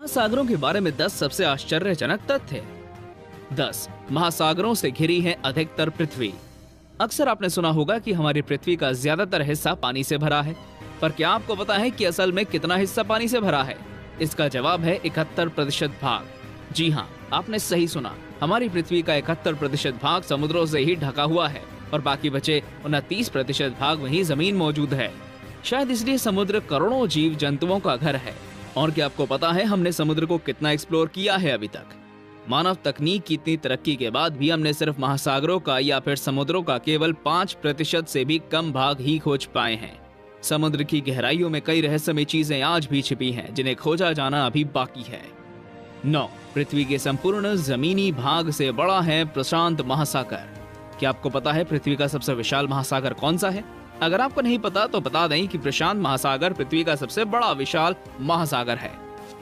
महासागरों के बारे में 10 सबसे आश्चर्यजनक तथ्य। 10 महासागरों से घिरी है अधिकतर पृथ्वी। अक्सर आपने सुना होगा कि हमारी पृथ्वी का ज्यादातर हिस्सा पानी से भरा है, पर क्या आपको पता है कि असल में कितना हिस्सा पानी से भरा है? इसका जवाब है 71% भाग। जी हाँ, आपने सही सुना। हमारी पृथ्वी का 71% भाग समुद्रों से ही ढका हुआ है और बाकी बचे 29% भाग वहीं जमीन मौजूद है। शायद इसलिए समुद्र करोड़ों जीव जंतुओं का घर है। और क्या आपको पता है हमने समुद्र को कितना एक्सप्लोर किया है अभी तक? मानव तकनीक की इतनी तरक्की के बाद भी हमने सिर्फ महासागरों का या फिर समुद्रों का केवल 5% से भी कम भाग ही खोज पाए हैं। समुद्र की गहराइयों में कई रहस्यमय चीजें आज भी छिपी हैं, जिन्हें खोजा जाना अभी बाकी है। 9 पृथ्वी के संपूर्ण जमीनी भाग से बड़ा है प्रशांत महासागर। क्या आपको पता है पृथ्वी का सबसे विशाल महासागर कौन सा है? अगर आपको नहीं पता तो बता दें कि प्रशांत महासागर पृथ्वी का सबसे बड़ा विशाल महासागर है।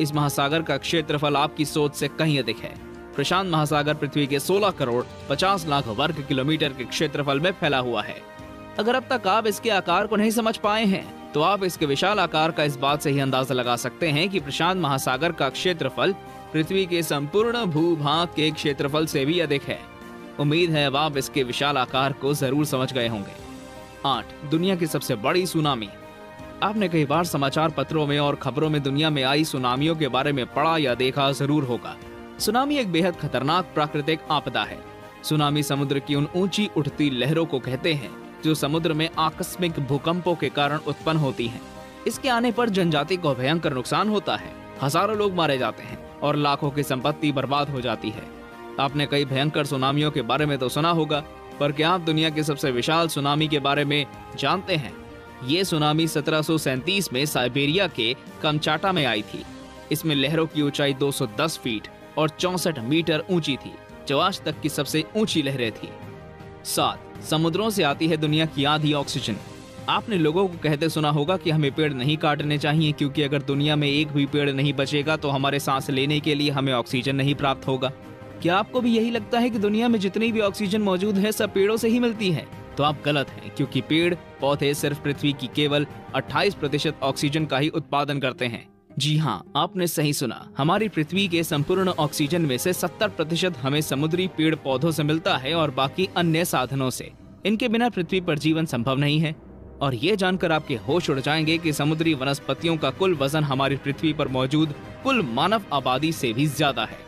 इस महासागर का क्षेत्रफल आपकी सोच से कहीं अधिक है। प्रशांत महासागर पृथ्वी के 16 करोड़ 50 लाख वर्ग किलोमीटर के क्षेत्रफल में फैला हुआ है। अगर अब तक आप इसके आकार को नहीं समझ पाए हैं, तो आप इसके विशाल आकार का इस बात से ही अंदाजा लगा सकते हैं कि प्रशांत महासागर का क्षेत्रफल पृथ्वी के संपूर्ण भूभाग के क्षेत्रफल से भी अधिक है। उम्मीद है अब आप इसके विशाल आकार को जरूर समझ गए होंगे। 8 दुनिया की सबसे बड़ी सुनामी। आपने कई बार समाचार पत्रों में और खबरों में दुनिया में आई सुनामियों के बारे में पढ़ा या देखा जरूर होगा। सुनामी एक बेहद खतरनाक प्राकृतिक आपदा है। सुनामी समुद्र की उन ऊंची उठती लहरों को कहते हैं जो समुद्र में आकस्मिक भूकंपों के कारण उत्पन्न होती हैं। इसके आने पर जनजाति को भयंकर नुकसान होता है, हजारों लोग मारे जाते हैं और लाखों की संपत्ति बर्बाद हो जाती है। आपने कई भयंकर सुनामियों के बारे में तो सुना होगा, पर क्या आप दुनिया के सबसे विशाल सुनामी के बारे में जानते हैं? ये सुनामी 1737 में साइबेरिया के कमचाटा में आई थी। इसमें लहरों की ऊंचाई 210 फीट और 64 मीटर ऊंची थी, जो आज तक की सबसे ऊंची लहरें थी। 7 समुद्रों से आती है दुनिया की आधी ऑक्सीजन। आपने लोगों को कहते सुना होगा कि हमें पेड़ नहीं काटने चाहिए, क्योंकि अगर दुनिया में एक भी पेड़ नहीं बचेगा तो हमारे सांस लेने के लिए हमें ऑक्सीजन नहीं प्राप्त होगा। क्या आपको भी यही लगता है कि दुनिया में जितनी भी ऑक्सीजन मौजूद है सब पेड़ों से ही मिलती है? तो आप गलत हैं, क्योंकि पेड़ पौधे सिर्फ पृथ्वी की केवल 28% ऑक्सीजन का ही उत्पादन करते हैं। जी हाँ, आपने सही सुना। हमारी पृथ्वी के संपूर्ण ऑक्सीजन में से 70% हमें समुद्री पेड़ पौधों से मिलता है और बाकी अन्य साधनों से। इनके बिना पृथ्वी पर जीवन संभव नहीं है। और ये जानकर आपके होश उड़ जाएंगे कि समुद्री वनस्पतियों का कुल वजन हमारी पृथ्वी पर मौजूद कुल मानव आबादी से भी ज्यादा है।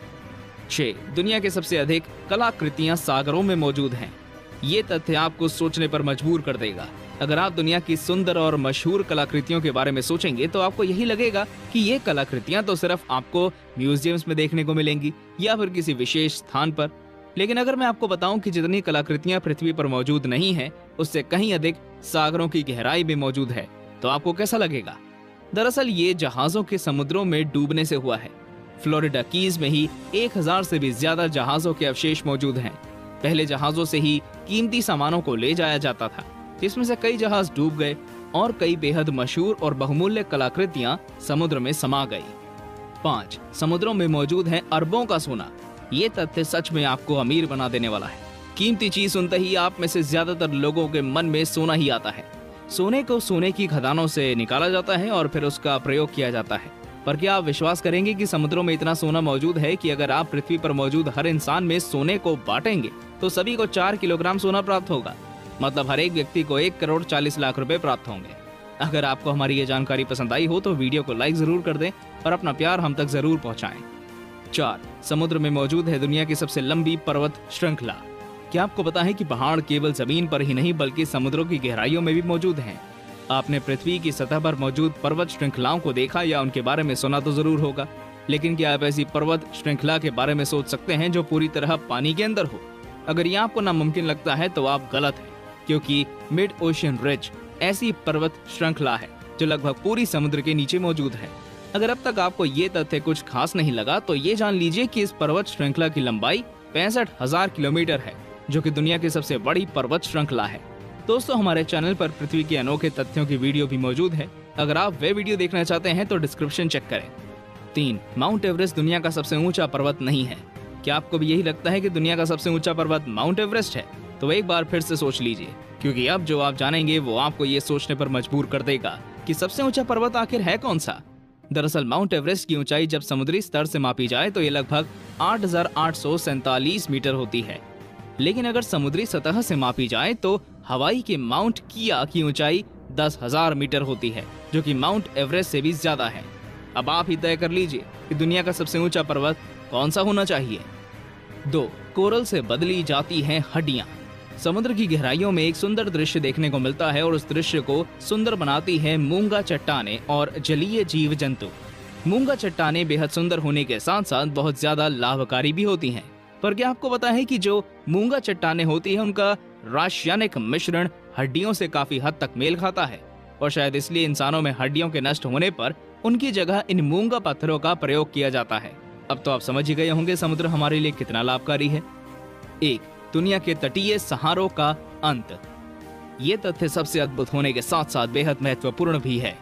6 दुनिया के सबसे अधिक कलाकृतियां सागरों में मौजूद हैं। ये तथ्य आपको सोचने पर मजबूर कर देगा। अगर आप दुनिया की सुंदर और मशहूर कलाकृतियों के बारे में सोचेंगे तो आपको यही लगेगा कि ये कलाकृतियां तो सिर्फ आपको म्यूजियम्स में देखने को मिलेंगी या फिर किसी विशेष स्थान पर। लेकिन अगर मैं आपको बताऊं कि जितनी कलाकृतियां पृथ्वी पर मौजूद नहीं है, उससे कहीं अधिक सागरों की गहराई में मौजूद है, तो आपको कैसा लगेगा? दरअसल ये जहाजों के समुद्रों में डूबने से हुआ है। फ्लोरिडा कीज में ही 1000 से भी ज्यादा जहाजों के अवशेष मौजूद हैं। पहले जहाजों से ही कीमती सामानों को ले जाया जाता था, जिसमें से कई जहाज डूब गए और कई बेहद मशहूर और बहुमूल्य कलाकृतियां समुद्र में समा गई। 5 समुद्रों में मौजूद है अरबों का सोना। ये तथ्य सच में आपको अमीर बना देने वाला है। कीमती चीज सुनते ही आप में से ज्यादातर लोगों के मन में सोना ही आता है। सोने को सोने की खदानों से निकाला जाता है और फिर उसका प्रयोग किया जाता है। पर क्या आप विश्वास करेंगे कि समुद्रों में इतना सोना मौजूद है कि अगर आप पृथ्वी पर मौजूद हर इंसान में सोने को बांटेंगे तो सभी को 4 किलोग्राम सोना प्राप्त होगा। मतलब हर एक व्यक्ति को 1 करोड़ 40 लाख रुपए प्राप्त होंगे। अगर आपको हमारी ये जानकारी पसंद आई हो तो वीडियो को लाइक जरूर कर दें और अपना प्यार हम तक जरूर पहुंचाएं। 4 समुद्र में मौजूद है दुनिया की सबसे लंबी पर्वत श्रृंखला। क्या आपको पता है कि पहाड़ केवल जमीन पर ही नहीं बल्कि समुद्रों की गहराइयों में भी मौजूद हैं? आपने पृथ्वी की सतह पर मौजूद पर्वत श्रृंखलाओं को देखा या उनके बारे में सुना तो जरूर होगा, लेकिन क्या आप ऐसी पर्वत श्रृंखला के बारे में सोच सकते हैं जो पूरी तरह पानी के अंदर हो? अगर ये आपको नामुमकिन लगता है तो आप गलत हैं, क्योंकि मिड ओशियन रिज ऐसी पर्वत श्रृंखला है जो लगभग पूरी समुद्र के नीचे मौजूद है। अगर अब तक आपको ये तथ्य कुछ खास नहीं लगा तो ये जान लीजिए कि इस पर्वत श्रृंखला की लंबाई 65,000 किलोमीटर है, जो कि दुनिया की सबसे बड़ी पर्वत श्रृंखला है। दोस्तों, हमारे चैनल पर पृथ्वी के अनोखे तथ्यों की वीडियो भी मौजूद है। अगर आप वे वीडियो देखना चाहते हैं तो डिस्क्रिप्शन चेक करें। 3 माउंट एवरेस्ट दुनिया का सबसे ऊंचा पर्वत नहीं है। क्या आपको भी यही लगता है कि दुनिया का सबसे ऊंचा पर्वत माउंट एवरेस्ट है? तो एक बार फिर से सोच लीजिए, क्योंकि अब जो आप जानेंगे वो आपको ये सोचने पर मजबूर कर देगा कि सबसे ऊंचा पर्वत आखिर है कौन सा। दरअसल माउंट एवरेस्ट की ऊंचाई जब समुद्री स्तर से मापी जाए तो ये लगभग 8,847 मीटर होती है, लेकिन अगर समुद्री सतह से मापी जाए तो हवाई के माउंट किया की ऊंचाई 10,000 मीटर होती है, जो कि माउंट एवरेस्ट से भी ज्यादा है। अब आप ही तय कर लीजिए कि दुनिया का सबसे ऊंचा पर्वत कौन सा होना चाहिए। 2. कोरल से बदली जाती हैं हड्डियां। समुद्र की गहराइयों में एक सुंदर दृश्य देखने को मिलता है और उस दृश्य को सुंदर बनाती है मूंगा चट्टानें और जलीय जीव जंतु। मूंगा चट्टानें बेहद सुंदर होने के साथ साथ बहुत ज्यादा लाभकारी भी होती हैं। पर क्या आपको पता है कि जो मूंगा चट्टानें होती हैं उनका रासायनिक मिश्रण हड्डियों से काफी हद तक मेल खाता है, और शायद इसलिए इंसानों में हड्डियों के नष्ट होने पर उनकी जगह इन मूंगा पत्थरों का प्रयोग किया जाता है। अब तो आप समझ ही गए होंगे समुद्र हमारे लिए कितना लाभकारी है। 1. दुनिया के तटीय सहारों का अंत। ये तथ्य सबसे अद्भुत होने के साथ साथ बेहद महत्वपूर्ण भी है।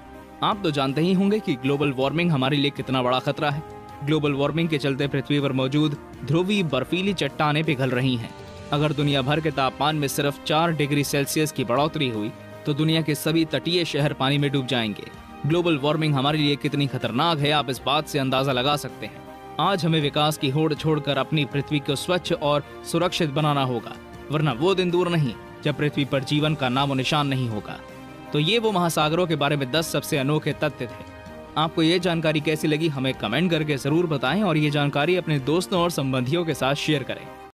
आप तो जानते ही होंगे कि ग्लोबल वार्मिंग हमारे लिए कितना बड़ा खतरा है। ग्लोबल वार्मिंग के चलते पृथ्वी पर मौजूद ध्रुवीय बर्फीली चट्टानें पिघल रही हैं। अगर दुनिया भर के तापमान में सिर्फ 4 डिग्री सेल्सियस की बढ़ोतरी हुई तो दुनिया के सभी तटीय शहर पानी में डूब जाएंगे। ग्लोबल वार्मिंग हमारे लिए कितनी खतरनाक है आप इस बात से अंदाजा लगा सकते हैं। आज हमें विकास की होड़ छोड़कर अपनी पृथ्वी को स्वच्छ और सुरक्षित बनाना होगा, वरना वो दिन दूर नहीं जब पृथ्वी पर जीवन का नामो निशान नहीं होगा। तो ये वो महासागरों के बारे में 10 सबसे अनोखे तथ्य थे। आपको ये जानकारी कैसी लगी हमें कमेंट करके जरूर बताएं और ये जानकारी अपने दोस्तों और संबंधियों के साथ शेयर करें।